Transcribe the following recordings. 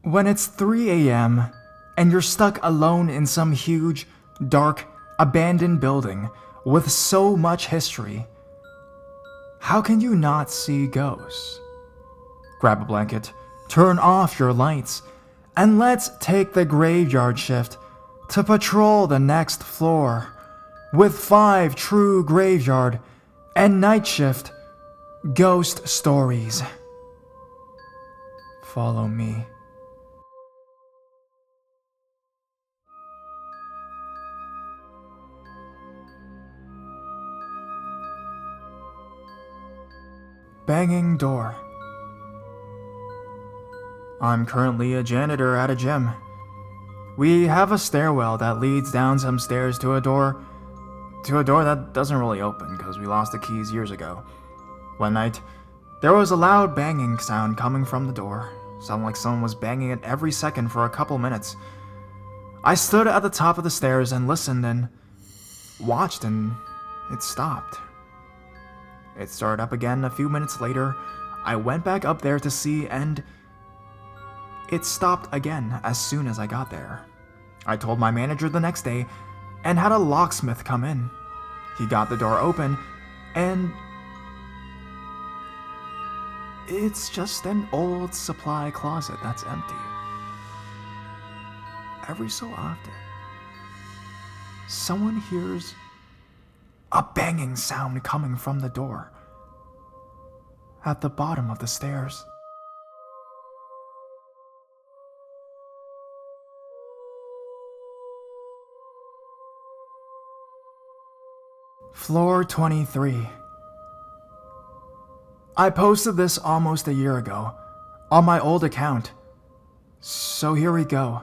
When it's 3 a.m. and you're stuck alone in some huge, dark, abandoned building with so much history, how can you not see ghosts? Grab a blanket, turn off your lights, and let's take the graveyard shift to patrol the next floor with 5 true graveyard and night shift ghost stories. Follow me. Banging door. I'm currently a janitor at a gym. We have a stairwell that leads down some stairs to a door that doesn't really open because we lost the keys years ago. One night, there was a loud banging sound coming from the door. Sounded like someone was banging it every second for a couple minutes. I stood at the top of the stairs and listened and watched, and it stopped. It started up again a few minutes later. I went back up there to see, and it stopped again as soon as I got there. I told my manager the next day and had a locksmith come in. He got the door open, and it's just an old supply closet that's empty. Every so often, someone hears a banging sound coming from the door at the bottom of the stairs. Floor 23. I posted this almost a year ago on my old account, so here we go.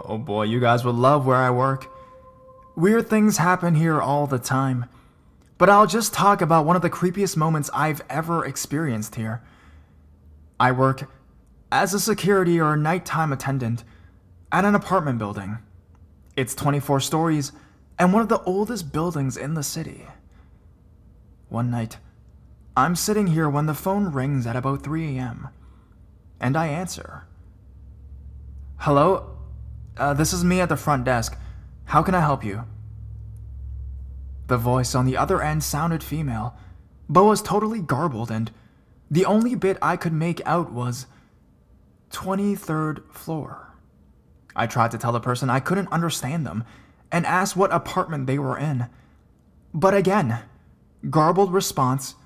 Oh boy, you guys would love where I work. Weird things happen here all the time, but I'll just talk about one of the creepiest moments I've ever experienced here. I work as a security or nighttime attendant at an apartment building. It's 24 stories and one of the oldest buildings in the city. One night, I'm sitting here when the phone rings at about 3 a.m., and I answer. Hello? This is me at the front desk. How can I help you? The voice on the other end sounded female, but was totally garbled, and the only bit I could make out was 23rd floor. I tried to tell the person I couldn't understand them and asked what apartment they were in. But again, garbled response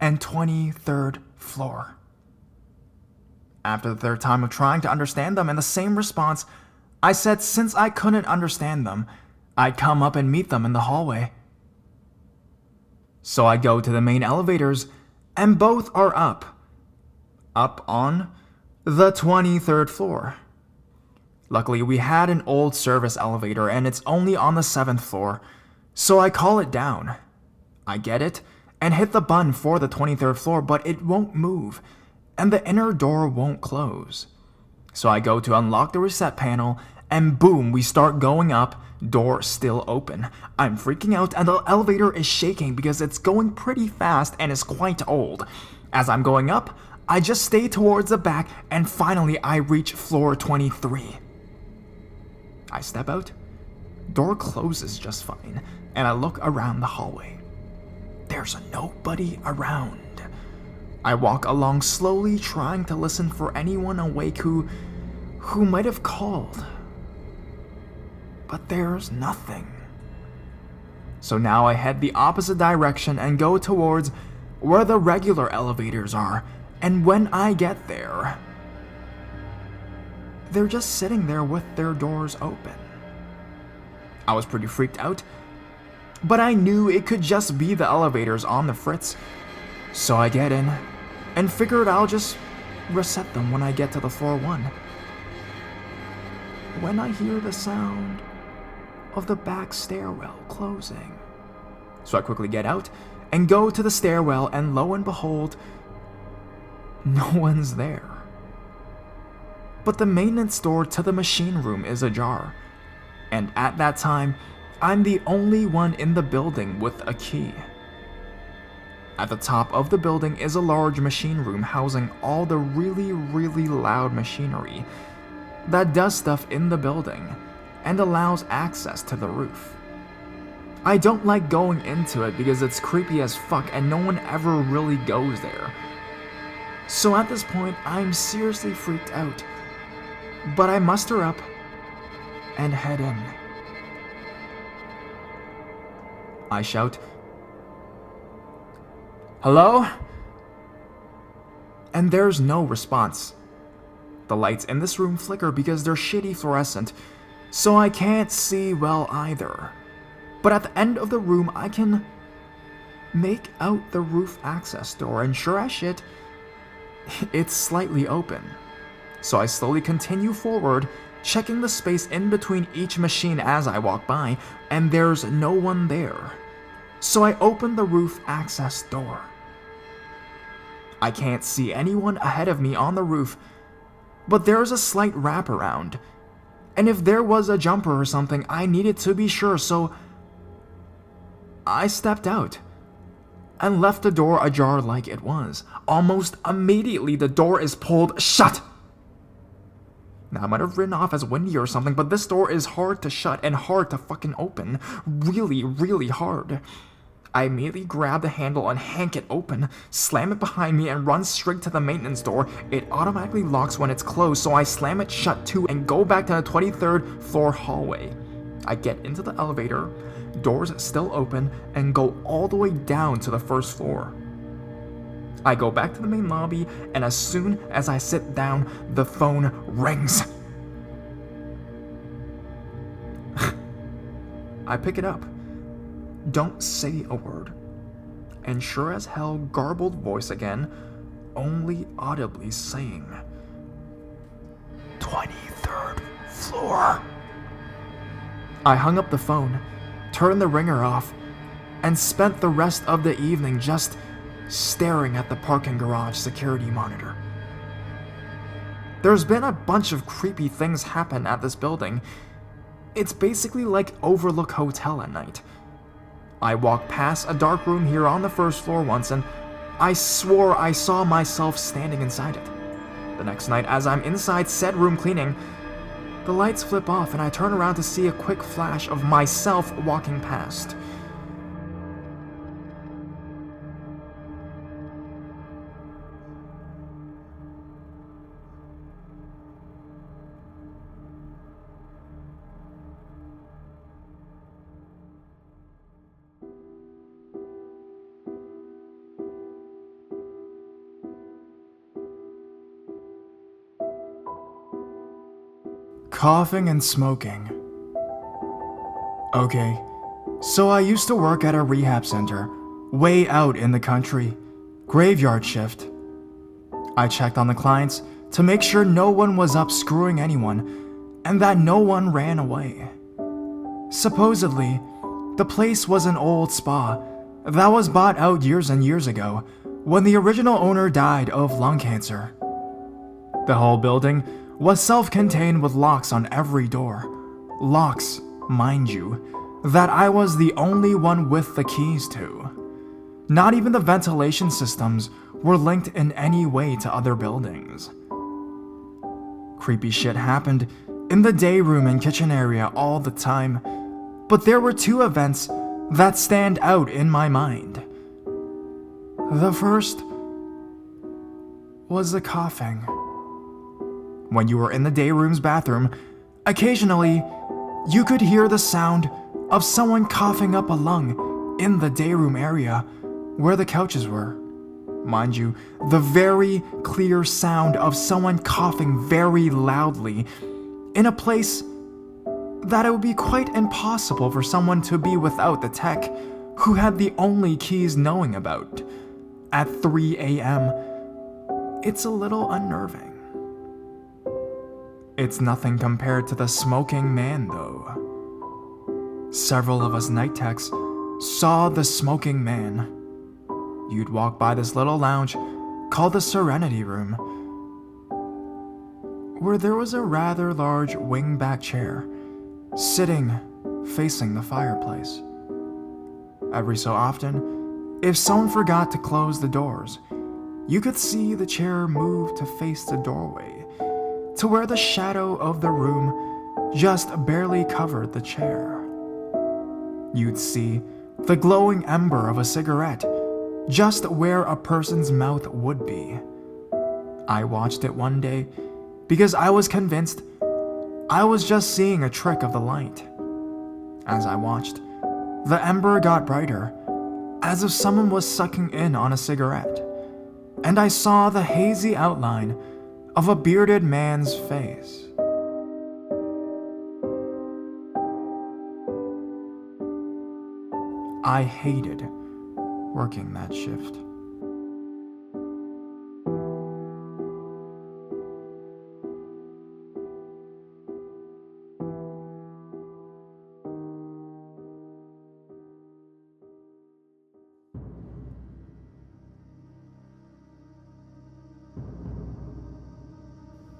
and 23rd floor. After the third time of trying to understand them and the same response, I said since I couldn't understand them, I'd come up and meet them in the hallway. So I go to the main elevators, and both are up on the 23rd floor. Luckily, we had an old service elevator, and it's only on the 7th floor, so I call it down. I get it, and hit the button for the 23rd floor, but it won't move, and the inner door won't close. So I go to unlock the reset panel, and boom, we start going up, door still open. I'm freaking out, and the elevator is shaking because it's going pretty fast and is quite old. As I'm going up, I just stay towards the back, and finally I reach floor 23. I step out, door closes just fine, and I look around the hallway. There's nobody around. I walk along slowly, trying to listen for anyone awake who might have called. But there's nothing. So now I head the opposite direction and go towards where the regular elevators are, and when I get there, they're just sitting there with their doors open. I was pretty freaked out, but I knew it could just be the elevators on the fritz. So I get in and figured I'll just reset them when I get to the floor 1. When I hear the sound of the back stairwell closing. So I quickly get out and go to the stairwell, and lo and behold, no one's there. But the maintenance door to the machine room is ajar, and at that time, I'm the only one in the building with a key. At the top of the building is a large machine room housing all the really loud machinery that does stuff in the building and allows access to the roof. I don't like going into it because it's creepy as fuck and no one ever really goes there. So at this point, I'm seriously freaked out. But I muster up and head in. I shout, "Hello?" And there's no response. The lights in this room flicker because they're shitty fluorescent, so I can't see well either. But at the end of the room, I can make out the roof access door, and sure as shit, it's slightly open. So I slowly continue forward, checking the space in between each machine as I walk by, and there's no one there. So I open the roof access door. I can't see anyone ahead of me on the roof, but there's a slight wraparound. And if there was a jumper or something, I needed to be sure, so I stepped out and left the door ajar like it was. Almost immediately, the door is pulled shut. Now, I might have written off as windy or something, but this door is hard to shut and hard to fucking open. Really hard. I immediately grab the handle and hank it open, slam it behind me, and run straight to the maintenance door. It automatically locks when it's closed, so I slam it shut too and go back to the 23rd floor hallway. I get into the elevator, doors still open, and go all the way down to the first floor. I go back to the main lobby, and as soon as I sit down, the phone rings. I pick it up. Don't say a word. And sure as hell, garbled voice again, only audibly saying, 23rd floor. I hung up the phone, turned the ringer off, and spent the rest of the evening just staring at the parking garage security monitor. There's been a bunch of creepy things happen at this building. It's basically like Overlook Hotel at night. I walked past a dark room here on the first floor once, and I swore I saw myself standing inside it. The next night, as I'm inside said room cleaning, the lights flip off and I turn around to see a quick flash of myself walking past. Coughing and smoking. Okay, so I used to work at a rehab center, way out in the country, graveyard shift. I checked on the clients to make sure no one was up screwing anyone, and that no one ran away. Supposedly, the place was an old spa that was bought out years and years ago when the original owner died of lung cancer. The whole building was self-contained with locks on every door. Locks, mind you, that I was the only one with the keys to. Not even the ventilation systems were linked in any way to other buildings. Creepy shit happened in the day room and kitchen area all the time, but there were two events that stand out in my mind. The first was the coughing. When you were in the day room's bathroom, occasionally you could hear the sound of someone coughing up a lung in the day room area where the couches were. Mind you, the very clear sound of someone coughing very loudly in a place that it would be quite impossible for someone to be without the tech who had the only keys knowing about. At 3 a.m., it's a little unnerving. It's nothing compared to the smoking man, though. Several of us night techs saw the smoking man. You'd walk by this little lounge called the Serenity Room, where there was a rather large wing-back chair sitting facing the fireplace. Every so often, If someone forgot to close the doors, you could see the chair move to face the doorway, to where the shadow of the room just barely covered the chair. You'd see the glowing ember of a cigarette just where a person's mouth would be. I watched it one day because I was convinced I was just seeing a trick of the light. As I watched, the ember got brighter, as if someone was sucking in on a cigarette, and I saw the hazy outline of a bearded man's face. I hated working that shift.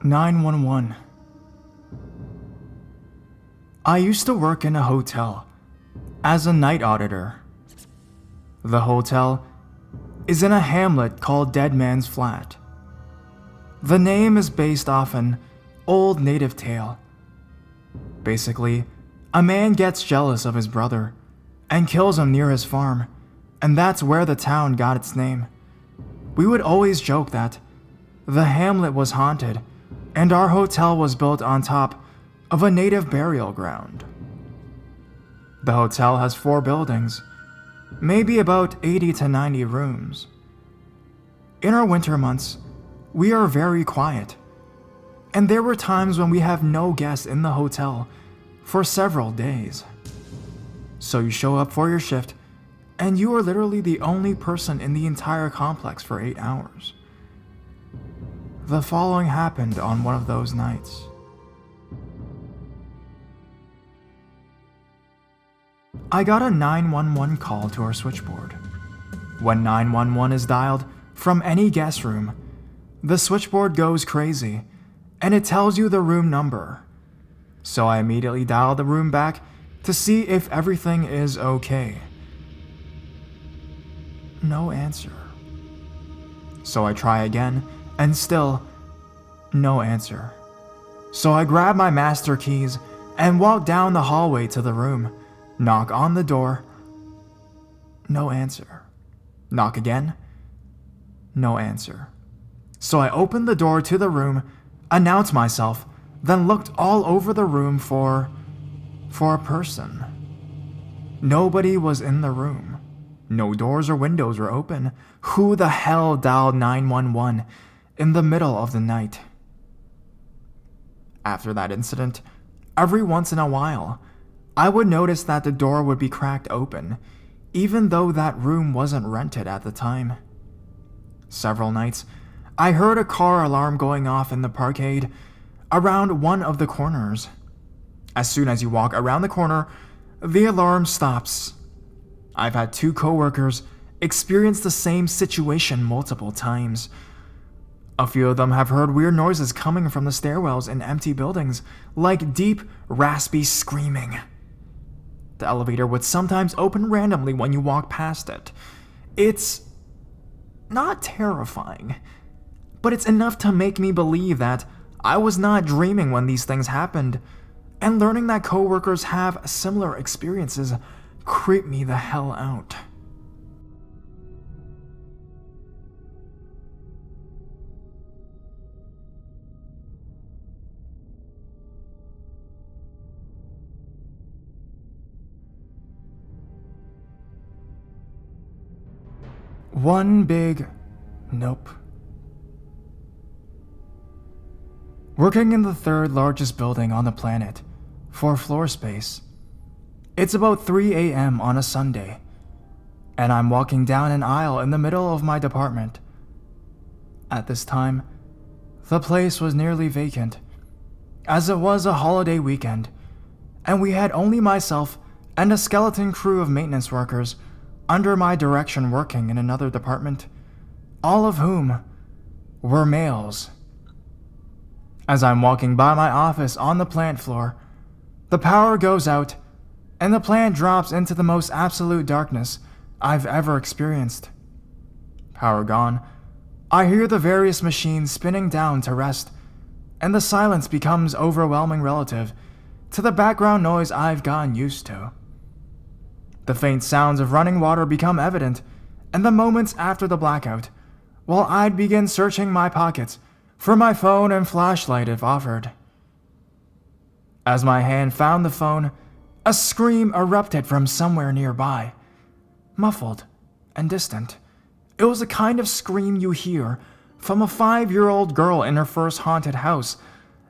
"911. I used to work in a hotel as a night auditor. The hotel is in a hamlet called Dead Man's Flat. The name is based off an old native tale. Basically, a man gets jealous of his brother and kills him near his farm, and that's where the town got its name. We would always joke that the hamlet was haunted and our hotel was built on top of a native burial ground. The hotel has 4 buildings, maybe about 80 to 90 rooms. In our winter months, we are very quiet, and there were times when we have no guests in the hotel for several days. So you show up for your shift, and you are literally the only person in the entire complex for 8 hours. The following happened on one of those nights. I got a 911 call to our switchboard. When 911 is dialed from any guest room, the switchboard goes crazy, and it tells you the room number. So I immediately dialed the room back to see if everything is okay. No answer. So I try again, and still, no answer. So I grab my master keys and walk down the hallway to the room, knock on the door. No answer. Knock again. No answer. So I opened the door to the room, announced myself, then looked all over the room for a person. Nobody was in the room. No doors or windows were open. Who the hell dialed 911 in the middle of the night? After that incident, every once in a while, I would notice that the door would be cracked open, even though that room wasn't rented at the time. Several nights, I heard a car alarm going off in the parkade around one of the corners. As soon as you walk around the corner, the alarm stops. I've had 2 coworkers experience the same situation multiple times. A few of them have heard weird noises coming from the stairwells in empty buildings, like deep, raspy screaming. The elevator would sometimes open randomly when you walk past it. It's not terrifying, but it's enough to make me believe that I was not dreaming when these things happened, and learning that coworkers have similar experiences creeped me the hell out. One big nope. Working in the 3rd largest building on the planet for floor space. It's about 3 a.m. on a Sunday, and I'm walking down an aisle in the middle of my department. At this time, the place was nearly vacant, as it was a holiday weekend, and we had only myself and a skeleton crew of maintenance workers under my direction working in another department, all of whom were males. As I'm walking by my office on the plant floor, the power goes out and the plant drops into the most absolute darkness I've ever experienced. Power gone. I hear the various machines spinning down to rest, and the silence becomes overwhelming relative to the background noise I've gotten used to. The faint sounds of running water become evident in the moments after the blackout, while I'd begin searching my pockets for my phone and flashlight if offered. As my hand found the phone, a scream erupted from somewhere nearby, muffled and distant. It was the kind of scream you hear from a 5-year-old girl in her first haunted house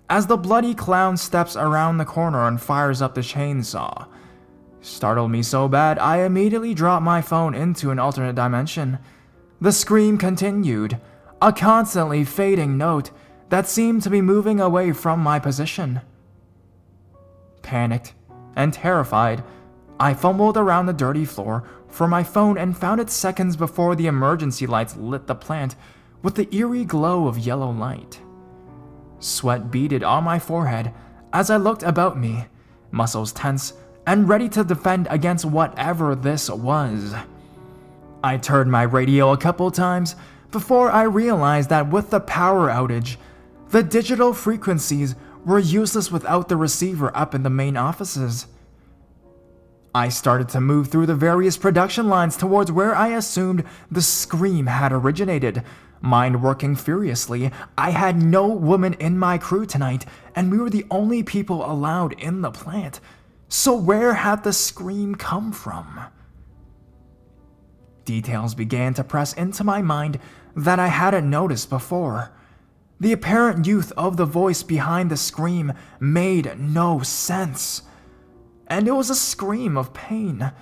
as the bloody clown steps around the corner and fires up the chainsaw. Startled me so bad, I immediately dropped my phone into an alternate dimension. The scream continued, a constantly fading note that seemed to be moving away from my position. Panicked and terrified, I fumbled around the dirty floor for my phone and found it seconds before the emergency lights lit the plant with the eerie glow of yellow light. Sweat beaded on my forehead as I looked about me, muscles tense and ready to defend against whatever this was. I turned my radio a couple times before I realized that with the power outage, the digital frequencies were useless without the receiver up in the main offices. I started to move through the various production lines towards where I assumed the scream had originated, mind working furiously. I had no woman in my crew tonight, and we were the only people allowed in the plant. So where had the scream come from? Details began to press into my mind that I hadn't noticed before. The apparent youth of the voice behind the scream made no sense. And it was a scream of pain,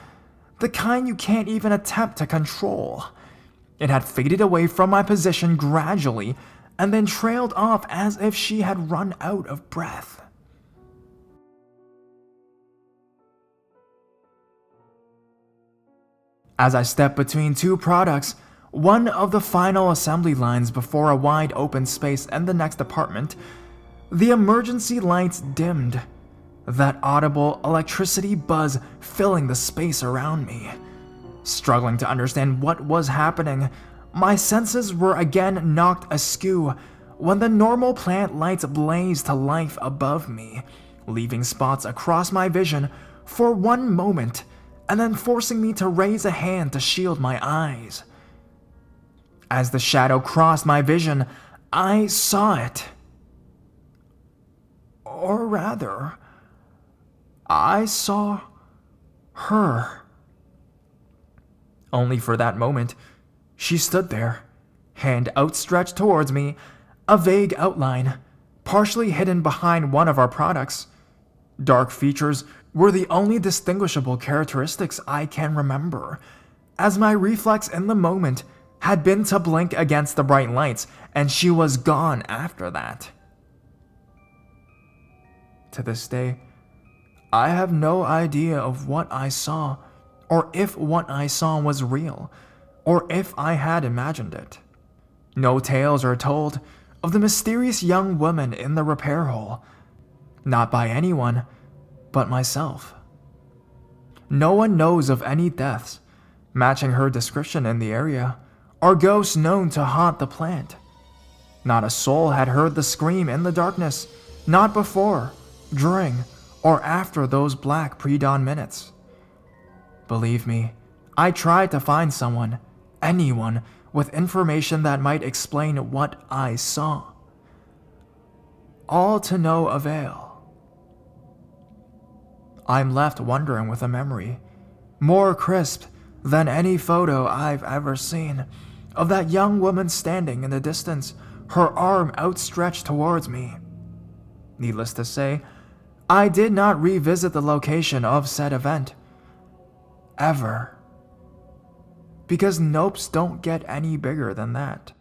the kind you can't even attempt to control. It had faded away from my position gradually and then trailed off as if she had run out of breath. As I stepped between two products, one of the final assembly lines before a wide open space in the next apartment, the emergency lights dimmed, that audible electricity buzz filling the space around me. Struggling to understand what was happening, my senses were again knocked askew when the normal plant lights blazed to life above me, leaving spots across my vision for one moment and then forcing me to raise a hand to shield my eyes. As the shadow crossed my vision, I saw it. Or rather, I saw her. Only for that moment, she stood there, hand outstretched towards me, a vague outline, partially hidden behind one of our products. Dark features were the only distinguishable characteristics I can remember, as my reflex in the moment had been to blink against the bright lights, and she was gone after that. To this day, I have no idea of what I saw, or if what I saw was real, or if I had imagined it. No tales are told of the mysterious young woman in the repair hall, not by anyone but myself. No one knows of any deaths matching her description in the area, or ghosts known to haunt the plant. Not a soul had heard the scream in the darkness, not before, during, or after those black pre-dawn minutes. Believe me, I tried to find someone, anyone, with information that might explain what I saw. All to no avail. I'm left wondering with a memory, more crisp than any photo I've ever seen, of that young woman standing in the distance, her arm outstretched towards me. Needless to say, I did not revisit the location of said event. Ever. Because nopes don't get any bigger than that.